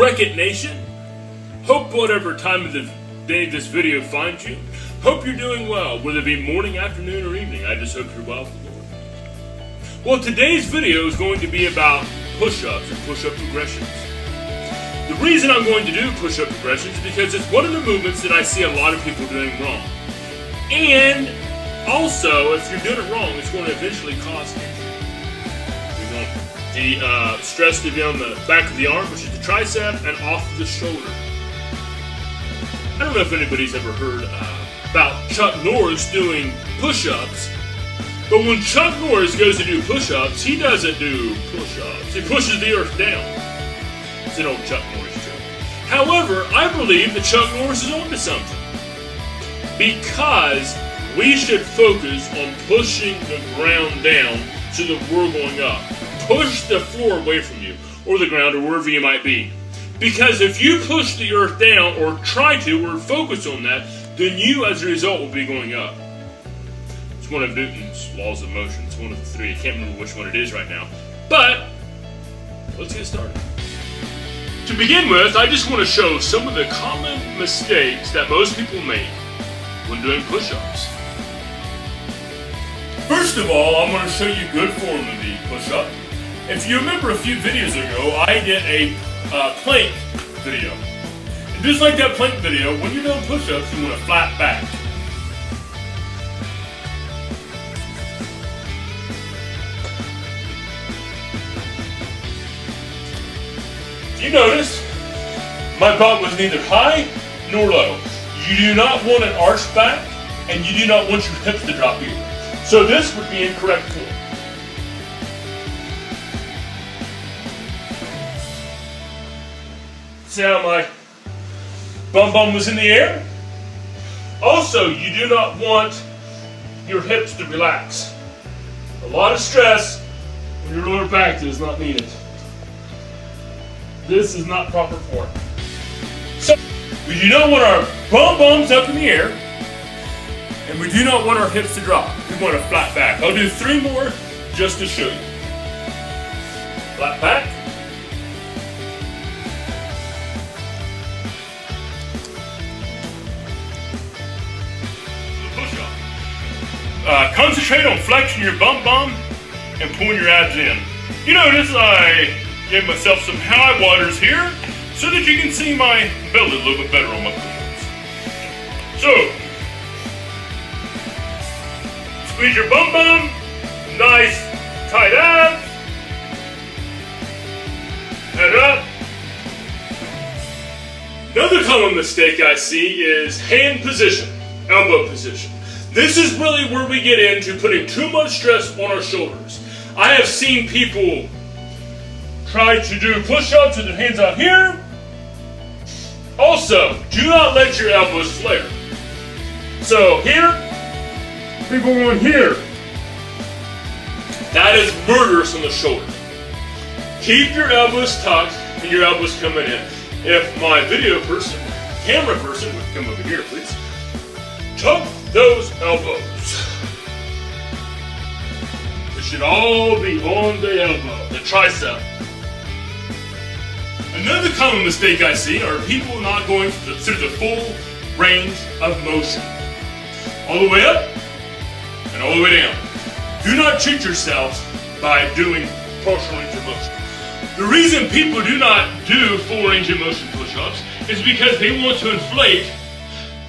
Wreck It Nation. Hope whatever time of the day this video finds you, hope you're doing well, whether it be morning, afternoon, or evening. I just hope you're well with the Lord. Well, today's video is going to be about push-ups and push-up progressions. The reason I'm going to do push-up progressions is because it's one of the movements that I see a lot of people doing wrong. And also, if you're doing it wrong, it's going to eventually cause injury. We want the stress to be on the back of the arm, which is the tricep, and off the shoulder. I don't know if anybody's ever heard about Chuck Norris doing push-ups, but when Chuck Norris goes to do push-ups, he doesn't do push-ups. He pushes the earth down. It's an old Chuck Norris joke. However, I believe that Chuck Norris is onto something, because we should focus on pushing the ground down so that we're going up. Push the floor away from you, or the ground, or wherever you might be. Because if you push the earth down, or try to, or focus on that, then you, as a result, will be going up. It's one of Newton's laws of motion. It's one of the three. I can't remember which one it is right now. But, let's get started. To begin with, I just want to show some of the common mistakes that most people make when doing push-ups. First of all, I'm going to show you good form of the push-up. If you remember a few videos ago, I did a plank video. And just like that plank video, when you're doing push-ups, you want a flat back. If you notice, my butt was neither high nor low. You do not want an arched back, and you do not want your hips to drop either. So this would be incorrect form. See how my bum was in the air? Also, you do not want your hips to relax. A lot of stress when your lower back is not needed. This is not proper form. So, we do not want our bums up in the air, and we do not want our hips to drop. We want a flat back. I'll do 3 more just to show you. Flat back. Concentrate on flexing your bum and pulling your abs in. You notice I gave myself some high waters here so that you can see my belly a little bit better on my push-ups. So, squeeze your bum, nice tight abs, head up. Another common mistake I see is hand position, elbow position. This is really where we get into putting too much stress on our shoulders. I have seen people try to do push-ups with their hands out here. Also, do not let your elbows flare. So here, people going here. That is murderous on the shoulder. Keep your elbows tucked and your elbows coming in. If my camera person would come over here, please. Tuck those elbows. It should all be on the elbow, the tricep. Another common mistake I see are people not going through the full range of motion. All the way up and all the way down. Do not cheat yourself by doing partial range of motion. The reason people do not do full range of motion push-ups is because they want to inflate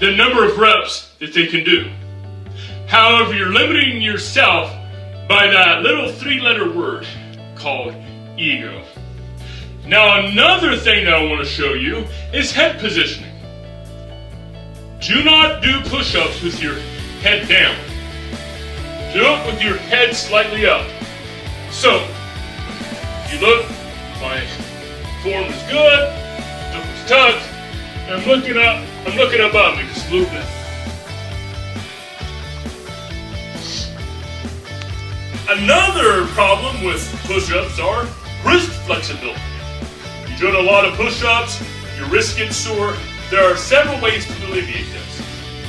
the number of reps that they can do. However, you're limiting yourself by that little 3-letter word called ego. Now, another thing that I want to show you is head positioning. Do not do push-ups with your head down. Do it with your head slightly up. So, if you look, my form is good, hip is tucked, and I'm looking above me just a little bit. Another problem with push-ups are wrist flexibility. You're doing a lot of push-ups, your wrist gets sore. There are several ways to alleviate this.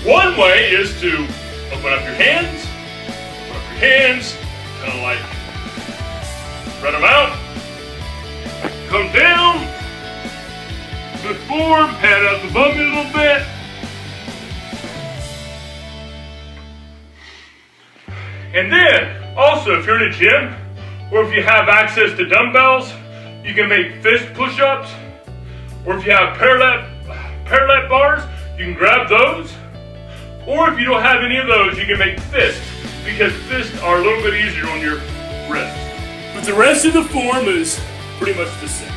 One way is to open up your hands, kind of like spread them out, come down, Head up above me a little bit. And then, also, if you're in a gym, or if you have access to dumbbells, you can make fist push-ups. Or if you have parallel bars, you can grab those. Or if you don't have any of those, you can make fists, because fists are a little bit easier on your wrist. But the rest of the form is pretty much the same.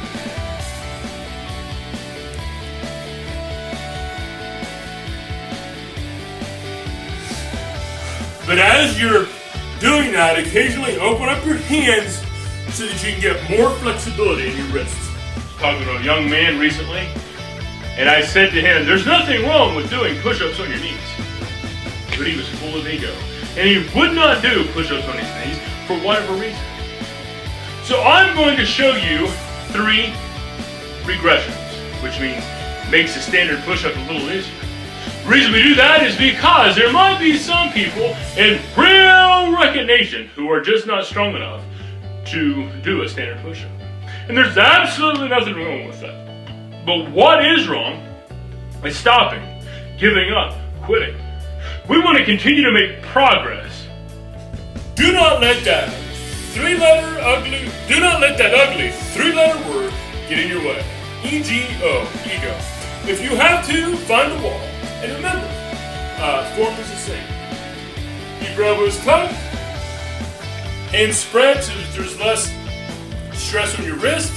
But as you're doing that, occasionally open up your hands so that you can get more flexibility in your wrists. I was talking to a young man recently, and I said to him, there's nothing wrong with doing push-ups on your knees. But he was full of ego. And he would not do push-ups on his knees for whatever reason. So I'm going to show you 3 regressions, which means makes the standard push-up a little easier. The reason we do that is because there might be some people in real recognition who are just not strong enough to do a standard push-up. And there's absolutely nothing wrong with that. But what is wrong is stopping, giving up, quitting. We want to continue to make progress. Do not let that ugly 3-letter word get in your way. E-G-O, ego. If you have to, find a wall. And remember, form is the same. Keep your elbows tucked, hands spread so that there's less stress on your wrist,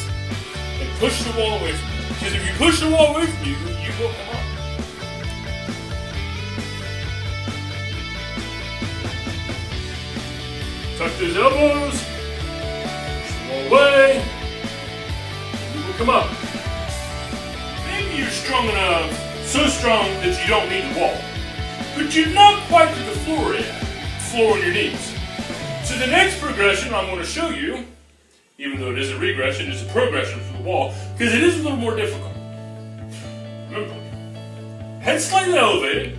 and push the wall away from you. Because if you push the wall away from you, you will come up. Tuck those elbows, push the wall away, and you will come up. Maybe you're strong enough, so strong that you don't need the wall. But you're not quite to the floor yet. Floor on your knees. So the next progression I'm going to show you, even though it is a regression, is a progression for the wall, because it is a little more difficult. Remember, head slightly elevated,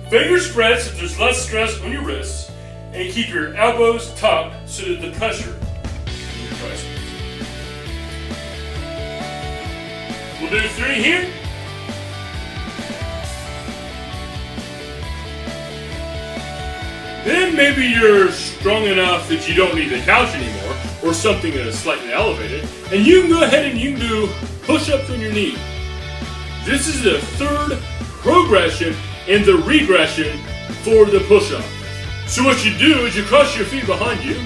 fingers spread so there's less stress on your wrists, and you keep your elbows tucked so that the pressure in your triceps. We'll do 3 here. Then maybe you're strong enough that you don't need the couch anymore, or something that is slightly elevated, and you can go ahead and you can do push-ups on your knee. This is the 3rd progression in the regression for the push-up. So what you do is you cross your feet behind you,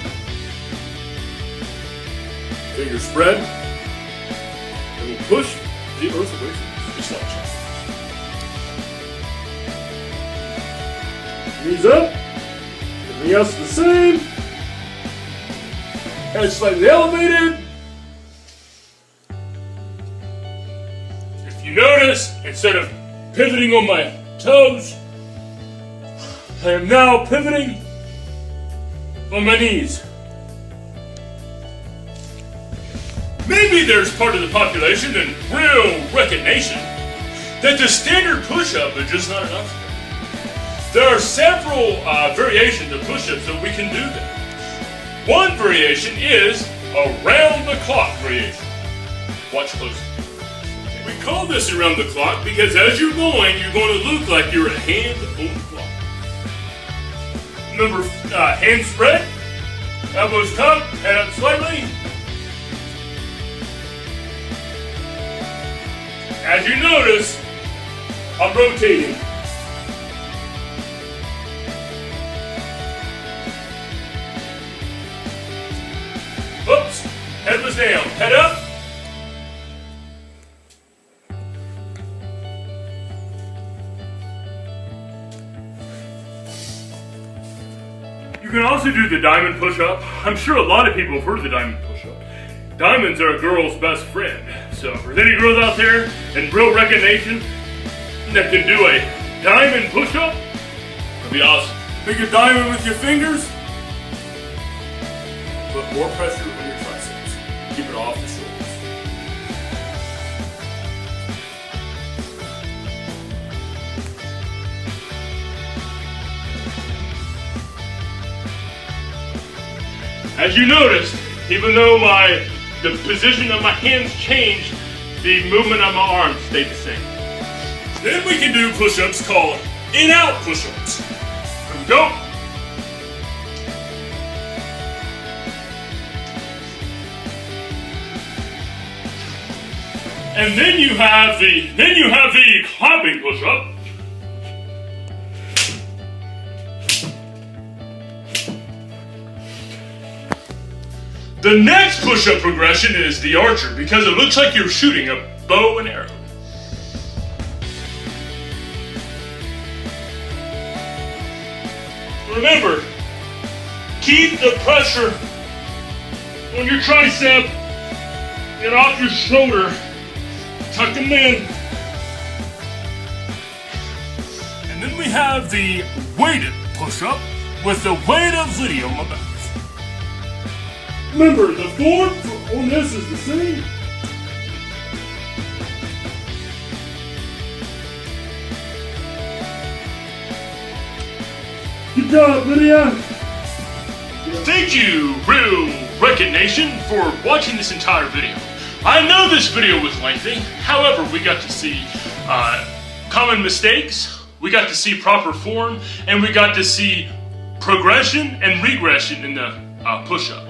fingers spread, and we'll push the earth away from you, just like that. Knees up. Everything else is the same. Head slightly elevated. If you notice, instead of pivoting on my toes, I am now pivoting on my knees. Maybe there's part of the population in real recognition that the standard push-up is just not enough. There are several variations of push-ups that we can do that. One variation is a round-the-clock variation. Watch closely. We call this around the clock because as you're going to look like you're a hand on the clock. Remember, hands spread, elbows tucked, head up slightly. As you notice, I'm rotating. Oops, head was down, head up. You can also do the diamond push-up. I'm sure a lot of people have heard of the diamond push-up. Diamonds are a girl's best friend. So if there's any girls out there in real recognition that can do a diamond push-up, that'd be awesome. Make a diamond with your fingers. Put more pressure on your triceps. Keep it off the shoulders. As you noticed, even though the position of my hands changed, the movement of my arms stayed the same. Then we can do push-ups called in-out push-ups. Here we go. And then you have the clapping push-up. The next push-up progression is the archer because it looks like you're shooting a bow and arrow. Remember, keep the pressure on your tricep and off your shoulder. Tuck them in. And then we have the weighted push-up with the weight of Lydia on my back. Remember, the form on this is the same. Good job, Lydia. Thank you, Real Record Nation, for watching this entire video. I know this video was lengthy, however, we got to see common mistakes, we got to see proper form, and we got to see progression and regression in the push-up.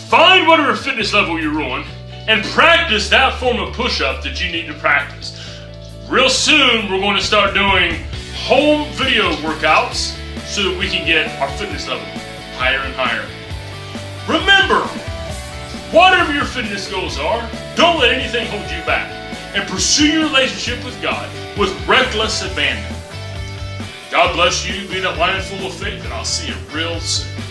Find whatever fitness level you're on and practice that form of push-up that you need to practice. Real soon, we're going to start doing home video workouts so that we can get our fitness level higher and higher. Remember, whatever your fitness goals are, don't let anything hold you back, and pursue your relationship with God with reckless abandon. God bless you, be that lion full of faith, and I'll see you real soon.